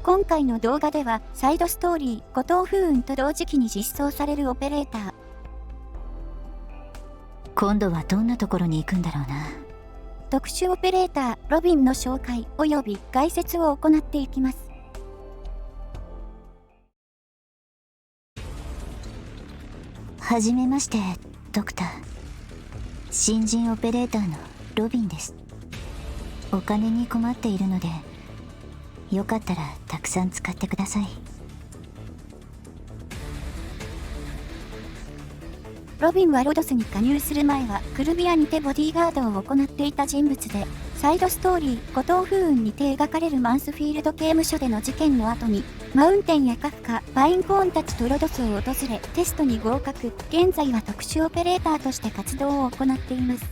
今回の動画ではサイドストーリー、後藤風雲と同時期に実装されるオペレーター。今度はどんなところに行くんだろうな。特殊オペレーター、ロビンの紹介及び概説を行っていきます。はじめまして、ドクター。新人オペレーターのロビンです。お金に困っているので、よかったらたくさん使ってください。ロビンはロドスに加入する前はクルビアにてボディーガードを行っていた人物で、サイドストーリー、後藤風雲にて描かれるマンスフィールド刑務所での事件の後に、マウンテンやカフカ、パインコーンたちとロドスを訪れテストに合格。現在は特殊オペレーターとして活動を行っています。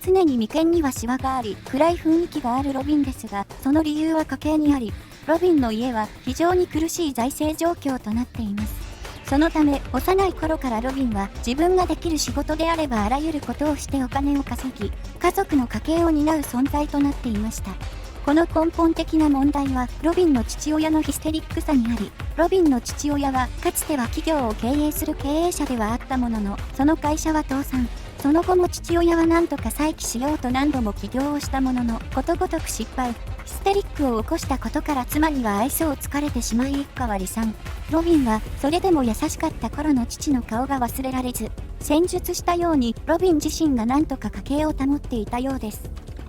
常に眉間にはシワがあり、暗い雰囲気があるロビンですが、その理由は家計にあり、ロビンの家は非常に苦しい財政状況となっています。そのため、幼い頃からロビンは自分ができる仕事であればあらゆることをしてお金を稼ぎ、家族の家計を担う存在となっていました。この根本的な問題は、ロビンの父親のヒステリックさにあり、ロビンの父親はかつては企業を経営する経営者ではあったものの、その会社は倒産。その後も父親は何とか再起しようと何度も起業をしたものの、ことごとく失敗。ヒステリックを起こしたことから妻には愛想をつかれてしまい一家は離散。ロビンはそれでも優しかった頃の父の顔が忘れられず、戦術したようにロビン自身が何とか家計を保っていたようです。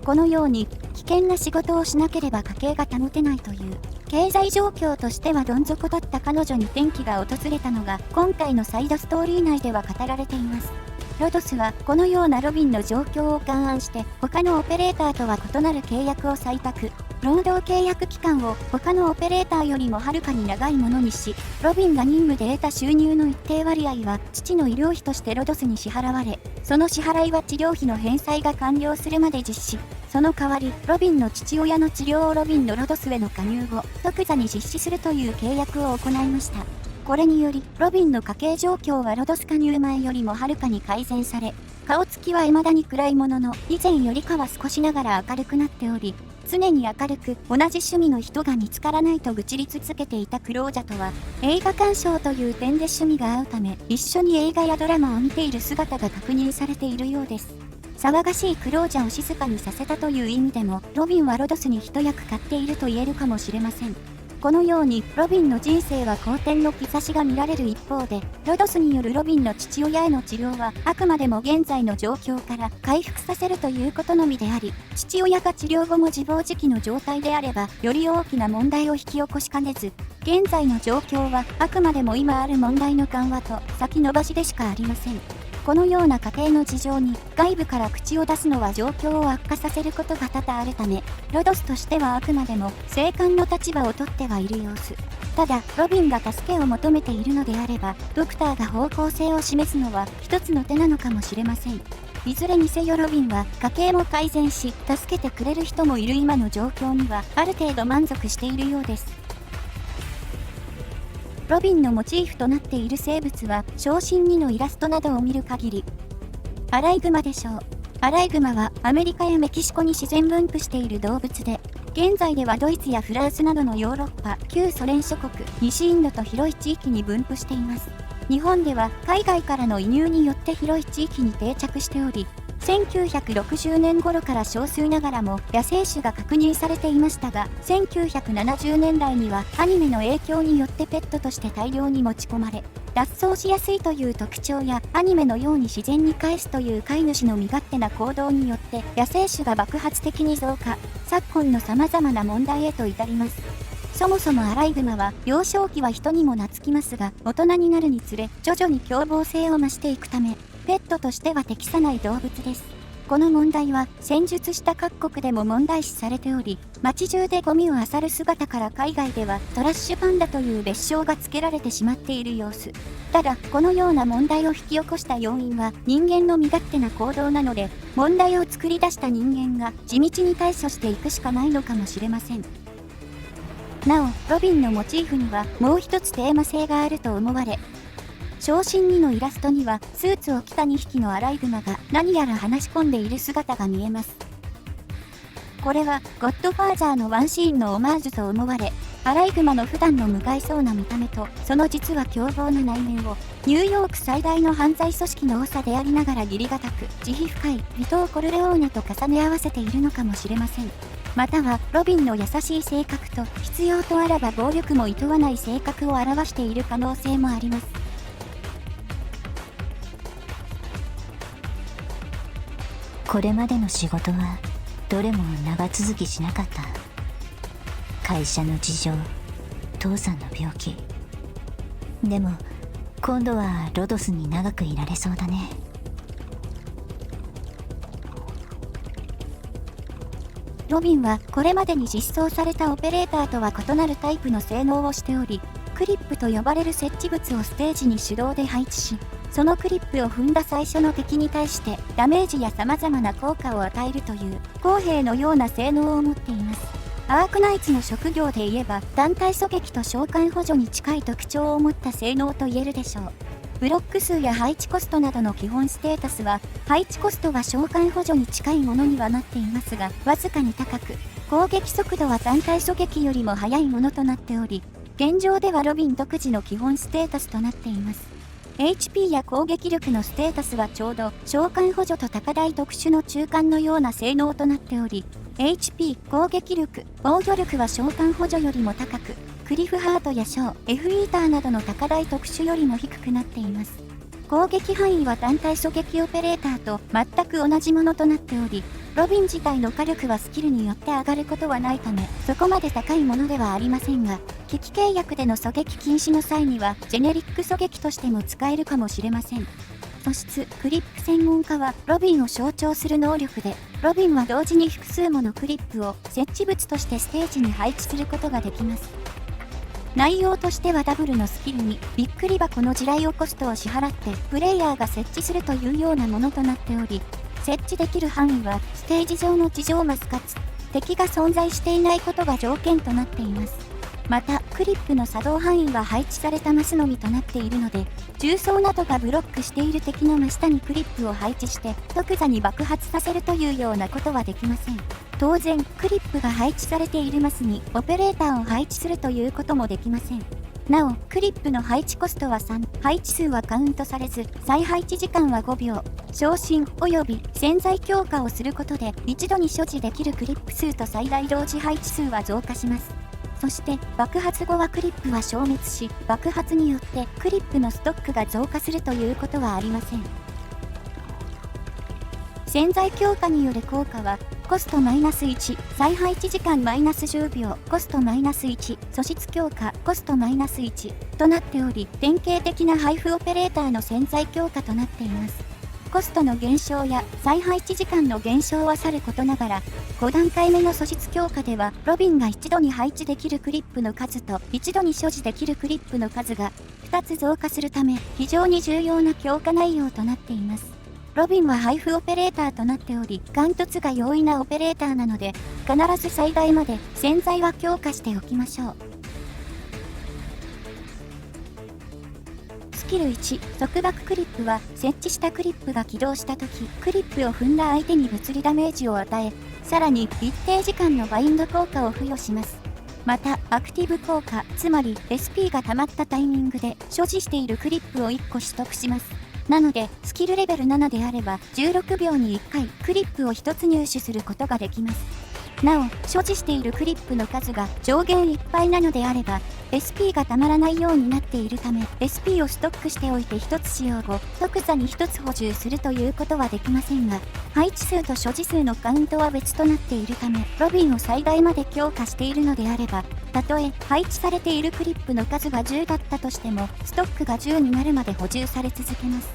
このように危険な仕事をしなければ家計が保てないという経済状況としてはどん底だった彼女に転機が訪れたのが今回のサイドストーリー内では語られています。ロドスはこのようなロビンの状況を勘案して他のオペレーターとは異なる契約を採択。労働契約期間を他のオペレーターよりもはるかに長いものにし、ロビンが任務で得た収入の一定割合は父の医療費としてロドスに支払われ、その支払いは治療費の返済が完了するまで実施。その代わり、ロビンの父親の治療をロビンのロドスへの加入後、即座に実施するという契約を行いました。これにより、ロビンの家計状況はロドス加入前よりもはるかに改善され、顔つきは未だに暗いものの、以前よりかは少しながら明るくなっており、常に明るく同じ趣味の人が見つからないと愚痴り続けていたクロージャとは、映画鑑賞という点で趣味が合うため、一緒に映画やドラマを見ている姿が確認されているようです。騒がしいクロージャを静かにさせたという意味でも、ロビンはロドスに一役買っていると言えるかもしれません。このように、ロビンの人生は好転の兆しが見られる一方で、ロドスによるロビンの父親への治療は、あくまでも現在の状況から回復させるということのみであり、父親が治療後も自暴自棄の状態であれば、より大きな問題を引き起こしかねず、現在の状況は、あくまでも今ある問題の緩和と先延ばしでしかありません。このような家計の事情に外部から口を出すのは状況を悪化させることが多々あるため、ロドスとしてはあくまでも静観の立場をとってはいる様子。ただ、ロビンが助けを求めているのであれば、ドクターが方向性を示すのは一つの手なのかもしれません。いずれにせよロビンは家計も改善し、助けてくれる人もいる今の状況にはある程度満足しているようです。ロビンのモチーフとなっている生物は、小心2のイラストなどを見る限り、アライグマでしょう。アライグマはアメリカやメキシコに自然分布している動物で、現在ではドイツやフランスなどのヨーロッパ、旧ソ連諸国、西インドと広い地域に分布しています。日本では海外からの移入によって広い地域に定着しており、1960年頃から少数ながらも野生種が確認されていましたが、1970年代にはアニメの影響によってペットとして大量に持ち込まれ、脱走しやすいという特徴やアニメのように自然に返すという飼い主の身勝手な行動によって野生種が爆発的に増加、昨今の様々な問題へと至ります。そもそもアライグマは幼少期は人にも懐きますが、大人になるにつれ徐々に凶暴性を増していくため、ペットとしては適さない動物です。この問題は戦術した各国でも問題視されており、街中でゴミを漁る姿から海外ではトラッシュパンダという別称が付けられてしまっている様子。ただ、このような問題を引き起こした要因は人間の身勝手な行動なので、問題を作り出した人間が地道に対処していくしかないのかもしれません。なお、ロビンのモチーフにはもう一つテーマ性があると思われ、小心2のイラストにはスーツを着た2匹のアライグマが何やら話し込んでいる姿が見えます。これはゴッドファーザーのワンシーンのオマージュと思われ、アライグマの普段の無害そうな見た目と、その実は凶暴な内面を、ニューヨーク最大の犯罪組織の長でありながら義理堅く、慈悲深い、ヴィトー・コルレオーネと重ね合わせているのかもしれません。または、ロビンの優しい性格と、必要とあらば暴力も厭わない性格を表している可能性もあります。これまでの仕事はどれも長続きしなかった。会社の事情、父さんの病気。でも今度はロドスに長くいられそうだね。ロビンはこれまでに実装されたオペレーターとは異なるタイプの性能をしており、クリップと呼ばれる設置物をステージに手動で配置し、そのクリップを踏んだ最初の敵に対してダメージや様々な効果を与えるという公兵のような性能を持っています。アークナイツの職業で言えば団体狙撃と召喚補助に近い特徴を持った性能と言えるでしょう。ブロック数や配置コストなどの基本ステータスは配置コストが召喚補助に近いものにはなっていますが、わずかに高く、攻撃速度は単体狙撃よりも速いものとなっており、現状ではロビン独自の基本ステータスとなっています。HP や攻撃力のステータスはちょうど召喚補助と高台特殊の中間のような性能となっており、HP、攻撃力、防御力は召喚補助よりも高く、クリフハートやショー、F イーターなどの高台特殊よりも低くなっています。攻撃範囲は単体狙撃オペレーターと全く同じものとなっており、ロビン自体の火力はスキルによって上がることはないため、そこまで高いものではありませんが、危機契約での狙撃禁止の際には、ジェネリック狙撃としても使えるかもしれません。素質、クリップ専門家は、ロビンを象徴する能力で、ロビンは同時に複数ものクリップを設置物としてステージに配置することができます。内容としてはダブルのスキルにびっくり箱の地雷をコストを支払ってプレイヤーが設置するというようなものとなっており、設置できる範囲はステージ上の地上マスかつ敵が存在していないことが条件となっています。またクリップの作動範囲は配置されたマスのみとなっているので、重装などがブロックしている敵の真下にクリップを配置して即座に爆発させるというようなことはできません。当然、クリップが配置されているマスにオペレーターを配置するということもできません。なお、クリップの配置コストは3、配置数はカウントされず、再配置時間は5秒。昇進及び潜在強化をすることで、一度に所持できるクリップ数と最大同時配置数は増加します。そして、爆発後はクリップは消滅し、爆発によってクリップのストックが増加するということはありません。潜在強化による効果は、コストマイナス1、再配置時間マイナス10秒、コストマイナス1、素質強化、コストマイナス1となっており、典型的な配布オペレーターの潜在強化となっています。コストの減少や再配置時間の減少はさることながら、5段階目の素質強化では、ロビンが一度に配置できるクリップの数と一度に所持できるクリップの数が2つ増加するため、非常に重要な強化内容となっています。ロビンは配布オペレーターとなっており、貫突が容易なオペレーターなので、必ず最大まで潜在は強化しておきましょう。スキル1、束縛クリップは、設置したクリップが起動したとき、クリップを踏んだ相手に物理ダメージを与え、さらに一定時間のバインド効果を付与します。また、アクティブ効果、つまり SP が溜まったタイミングで、所持しているクリップを1個取得します。なので、スキルレベル7であれば、16秒に1回クリップを1つ入手することができます。なお、所持しているクリップの数が上限いっぱいなのであれば、SP がたまらないようになっているため、SP をストックしておいて1つ使用後、即座に1つ補充するということはできませんが、配置数と所持数のカウントは別となっているため、ロビンを最大まで強化しているのであれば、たとえ配置されているクリップの数が10だったとしても、ストックが10になるまで補充され続けます。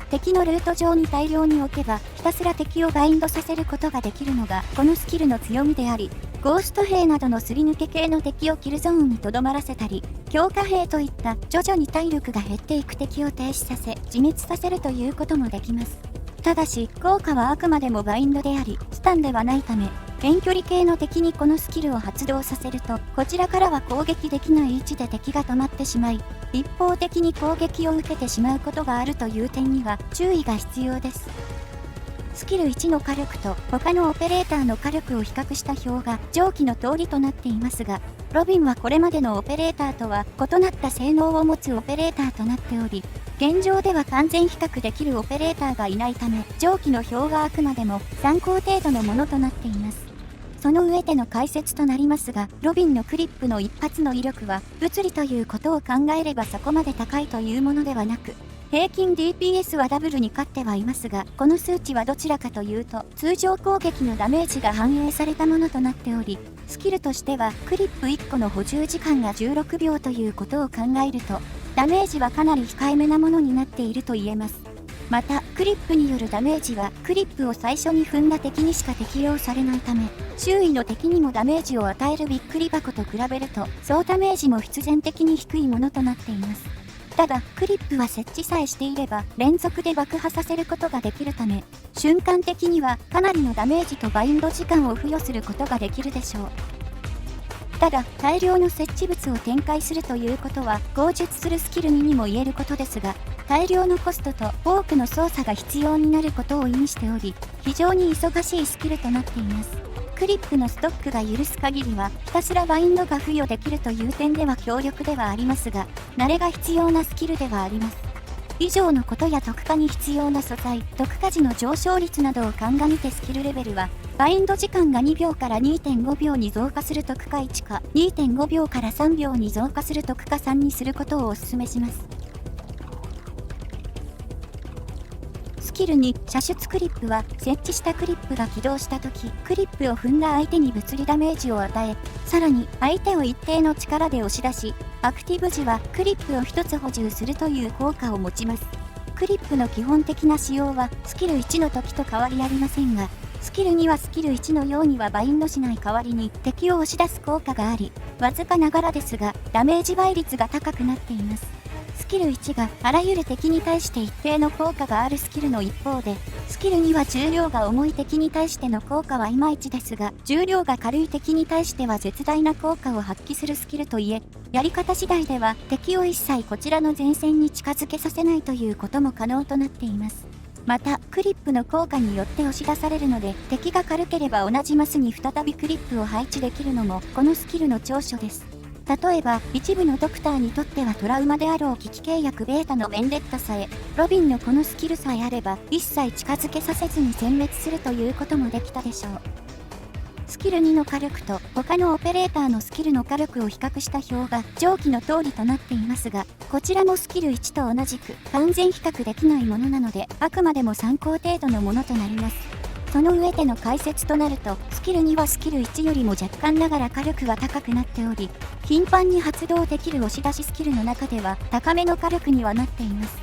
敵のルート上に大量に置けば、ひたすら敵をバインドさせることができるのが、このスキルの強みであり、ゴースト兵などのすり抜け系の敵をキルゾーンにとどまらせたり、強化兵といった徐々に体力が減っていく敵を停止させ、自滅させるということもできます。ただし、効果はあくまでもバインドであり、スタンではないため、遠距離系の敵にこのスキルを発動させると、こちらからは攻撃できない位置で敵が止まってしまい、一方的に攻撃を受けてしまうことがあるという点には注意が必要です。スキル1の火力と他のオペレーターの火力を比較した表が上記の通りとなっていますが、ロビンはこれまでのオペレーターとは異なった性能を持つオペレーターとなっており、現状では完全比較できるオペレーターがいないため、上記の表はあくまでも参考程度のものとなっています。その上での解説となりますが、ロビンのクリップの一発の威力は、物理ということを考えればそこまで高いというものではなく、平均 DPS はダブルに勝ってはいますが、この数値はどちらかというと、通常攻撃のダメージが反映されたものとなっており、スキルとしては、クリップ1個の補充時間が16秒ということを考えると、ダメージはかなり控えめなものになっていると言えます。また、クリップによるダメージは、クリップを最初に踏んだ敵にしか適用されないため、周囲の敵にもダメージを与えるびっくり箱と比べると、総ダメージも必然的に低いものとなっています。ただ、クリップは設置さえしていれば、連続で爆破させることができるため、瞬間的にはかなりのダメージとバインド時間を付与することができるでしょう。ただ、大量の設置物を展開するということは、口述するスキルにも言えることですが、大量のコストと多くの操作が必要になることを意味しており、非常に忙しいスキルとなっています。クリップのストックが許す限りは、ひたすらバインドが付与できるという点では強力ではありますが、慣れが必要なスキルではあります。以上のことや特化に必要な素材、特化時の上昇率などを鑑みてスキルレベルは、バインド時間が2秒から 2.5 秒に増加する特化1か、2.5 秒から3秒に増加する特化3にすることをお勧めします。スキル2、射出クリップは、設置したクリップが起動したとき、クリップを踏んだ相手に物理ダメージを与え、さらに相手を一定の力で押し出し、アクティブ時はクリップを1つ補充するという効果を持ちます。クリップの基本的な使用は、スキル1の時と変わりありませんが、スキル2はスキル1のようにはバインドしない代わりに敵を押し出す効果があり、わずかながらですが、ダメージ倍率が高くなっています。スキル1があらゆる敵に対して一定の効果があるスキルの一方で、スキル2は重量が重い敵に対しての効果はいまいちですが、重量が軽い敵に対しては絶大な効果を発揮するスキルといえ、やり方次第では敵を一切こちらの前線に近づけさせないということも可能となっています。また、クリップの効果によって押し出されるので、敵が軽ければ同じマスに再びクリップを配置できるのも、このスキルの長所です。例えば、一部のドクターにとってはトラウマであろう危機契約ベータのベンデッタさえ、ロビンのこのスキルさえあれば、一切近づけさせずに殲滅するということもできたでしょう。スキル2の火力と他のオペレーターのスキルの火力を比較した表が上記の通りとなっていますが、こちらもスキル1と同じく完全比較できないものなので、あくまでも参考程度のものとなります。その上での解説となると、スキル2はスキル1よりも若干ながら火力が高くなっており、頻繁に発動できる押し出しスキルの中では高めの火力にはなっています。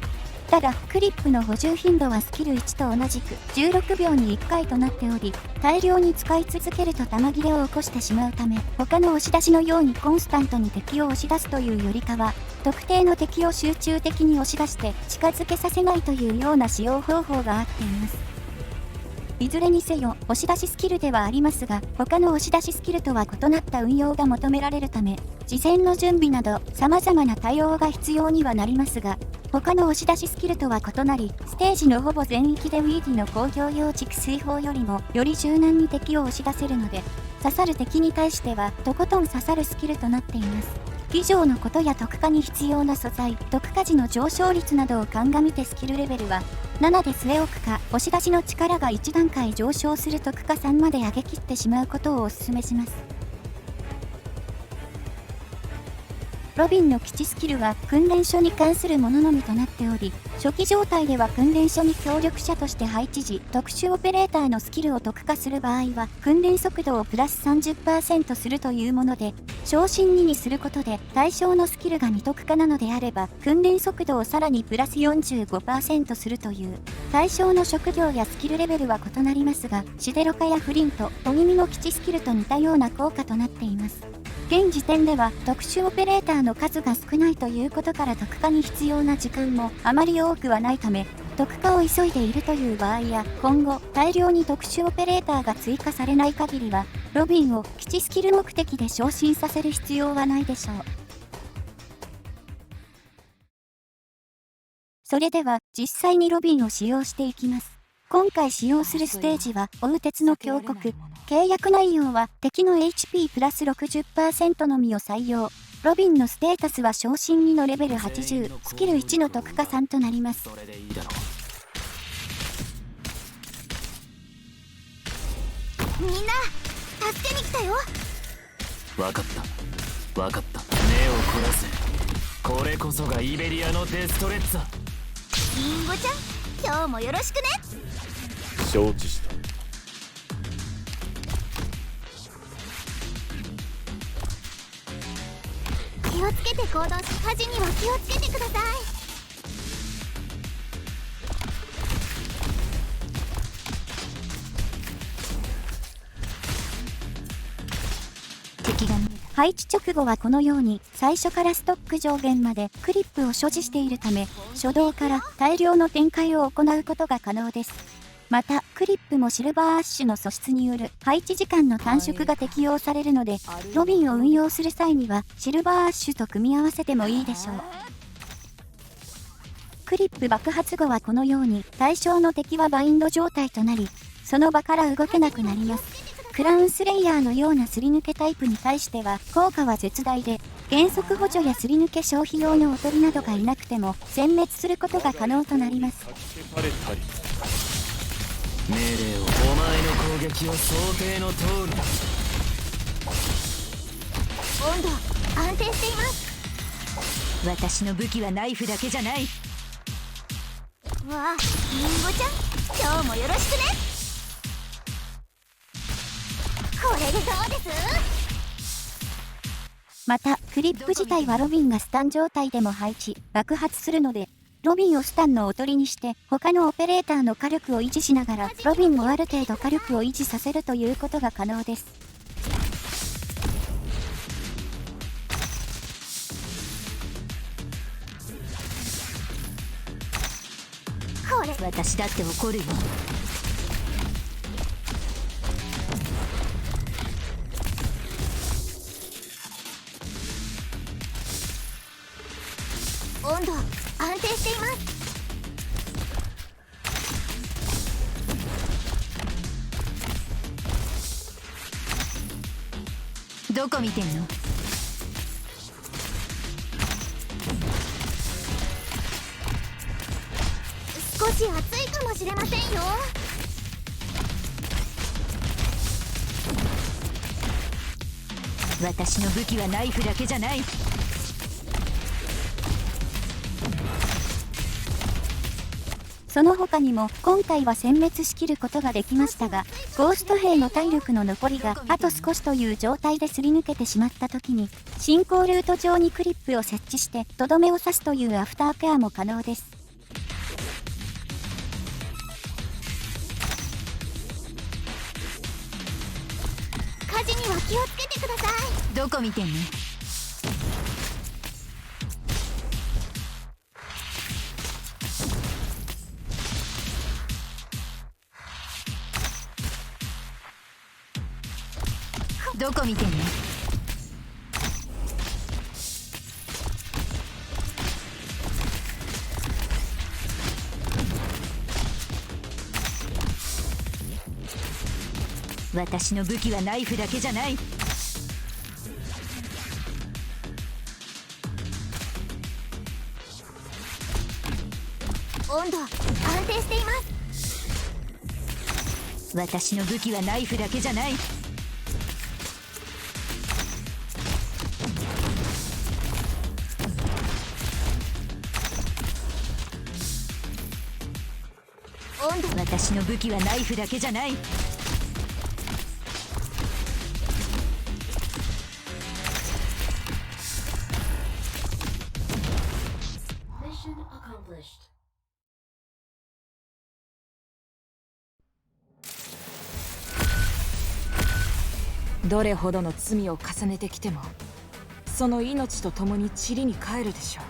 ただ、クリップの補充頻度はスキル1と同じく16秒に1回となっており、大量に使い続けると弾切れを起こしてしまうため、他の押し出しのようにコンスタントに敵を押し出すというよりかは、特定の敵を集中的に押し出して近づけさせないというような使用方法があっています。いずれにせよ、押し出しスキルではありますが、他の押し出しスキルとは異なった運用が求められるため、事前の準備など様々な対応が必要にはなりますが、他の押し出しスキルとは異なり、ステージのほぼ全域でウィーディの工業用蓄水砲よりもより柔軟に敵を押し出せるので、刺さる敵に対してはとことん刺さるスキルとなっています。以上のことや特化に必要な素材、特化時の上昇率などを鑑みてスキルレベルは7で据え置くか、押し出しの力が1段階上昇する特化3まで上げ切ってしまうことをお勧めします。ロビンの基地スキルは訓練所に関するもののみとなっており、初期状態では訓練所に協力者として配置時、特殊オペレーターのスキルを特化する場合は、訓練速度をプラス 30% するというもので、昇進2にすることで対象のスキルが未特化なのであれば、訓練速度をさらにプラス 45% するという、対象の職業やスキルレベルは異なりますが、シデロカやフリント、トギミの基地スキルと似たような効果となっています。現時点では特殊オペレーターの数が少ないということから特化に必要な時間もあまり多くはないため、特化を急いでいるという場合や、今後大量に特殊オペレーターが追加されない限りは、ロビンを基地スキル目的で昇進させる必要はないでしょう。それでは実際にロビンを使用していきます。今回使用するステージは、追う鉄の峡谷。契約内容は、敵の HP プラス 60% のみを採用。ロビンのステータスは昇進2のレベル80、スキル1の特化3となります。みんな、助けに来たよ。わかった。わかった。目を凝らせ。これこそがイベリアのデストレッツァ。リンゴちゃん、今日もよろしくね。承知した。気をつけて行動し、火事には気をつけてください。敵が見えた。配置直後はこのように最初からストック上限までクリップを所持しているため、初動から大量の展開を行うことが可能です。また、クリップもシルバーアッシュの素質による配置時間の短縮が適用されるので、ロビンを運用する際にはシルバーアッシュと組み合わせてもいいでしょう。クリップ爆発後はこのように対象の敵はバインド状態となり、その場から動けなくなります。クラウンスレイヤーのようなすり抜けタイプに対しては効果は絶大で、減速補助やすり抜け消費用のおとりなどがいなくても殲滅することが可能となります。命令を。お前の攻撃は想定の通りだ。温度、安定しています。私の武器はナイフだけじゃない。わあ、リンゴちゃん、今日もよろしくね。これでどうです？また、クリップ自体はロビンがスタン状態でも配置、爆発するので、ロビンをスタンのおとりにして、他のオペレーターの火力を維持しながら、ロビンもある程度火力を維持させるということが可能です。これ、私だって怒るよ。温度、安定しています。どこ見てんの？少し暑いかもしれませんよ。私の武器はナイフだけじゃない。その他にも、今回は殲滅しきることができましたが、ゴースト兵の体力の残りがあと少しという状態ですり抜けてしまった時に、進行ルート上にクリップを設置して、とどめを刺すというアフターケアも可能です。火事には気をつけてください。どこ見てんの？どこ見てんの？私の武器はナイフだけじゃない。温度、安定しています。私の武器はナイフだけじゃない。温度、私の武器はナイフだけじゃない。どれほどの罪を重ねてきても、その命と共に塵に帰るでしょう。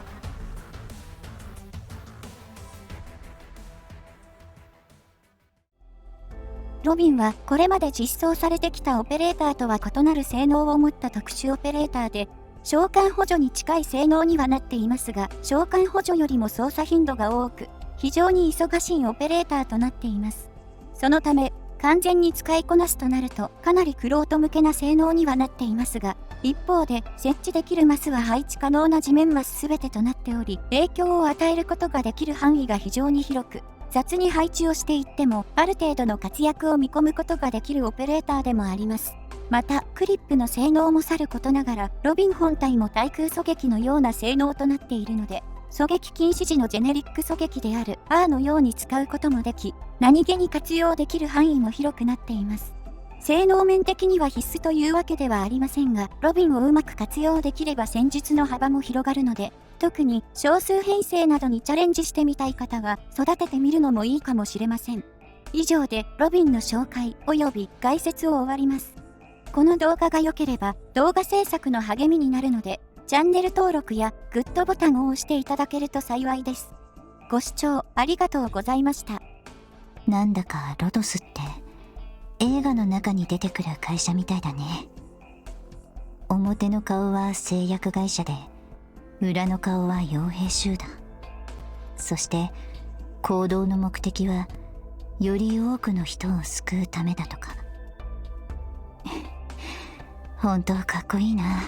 ロビンはこれまで実装されてきたオペレーターとは異なる性能を持った特殊オペレーターで、召喚補助に近い性能にはなっていますが、召喚補助よりも操作頻度が多く、非常に忙しいオペレーターとなっています。そのため、完全に使いこなすとなるとかなり玄人向けな性能にはなっていますが、一方で設置できるマスは配置可能な地面マスすべてとなっており、影響を与えることができる範囲が非常に広く、雑に配置をしていってもある程度の活躍を見込むことができるオペレーターでもあります。また、クリップの性能もさることながら、ロビン本体も対空狙撃のような性能となっているので、狙撃禁止時のジェネリック狙撃である R のように使うこともでき、何気に活用できる範囲も広くなっています。性能面的には必須というわけではありませんが、ロビンをうまく活用できれば戦術の幅も広がるので、特に少数編成などにチャレンジしてみたい方は育ててみるのもいいかもしれません。以上でロビンの紹介及び概説を終わります。この動画が良ければ動画制作の励みになるので、チャンネル登録やグッドボタンを押していただけると幸いです。ご視聴ありがとうございました。なんだかロドスって映画の中に出てくる会社みたいだね。表の顔は製薬会社で、裏の顔は傭兵集団。そして行動の目的はより多くの人を救うためだとか。本当かっこいいな。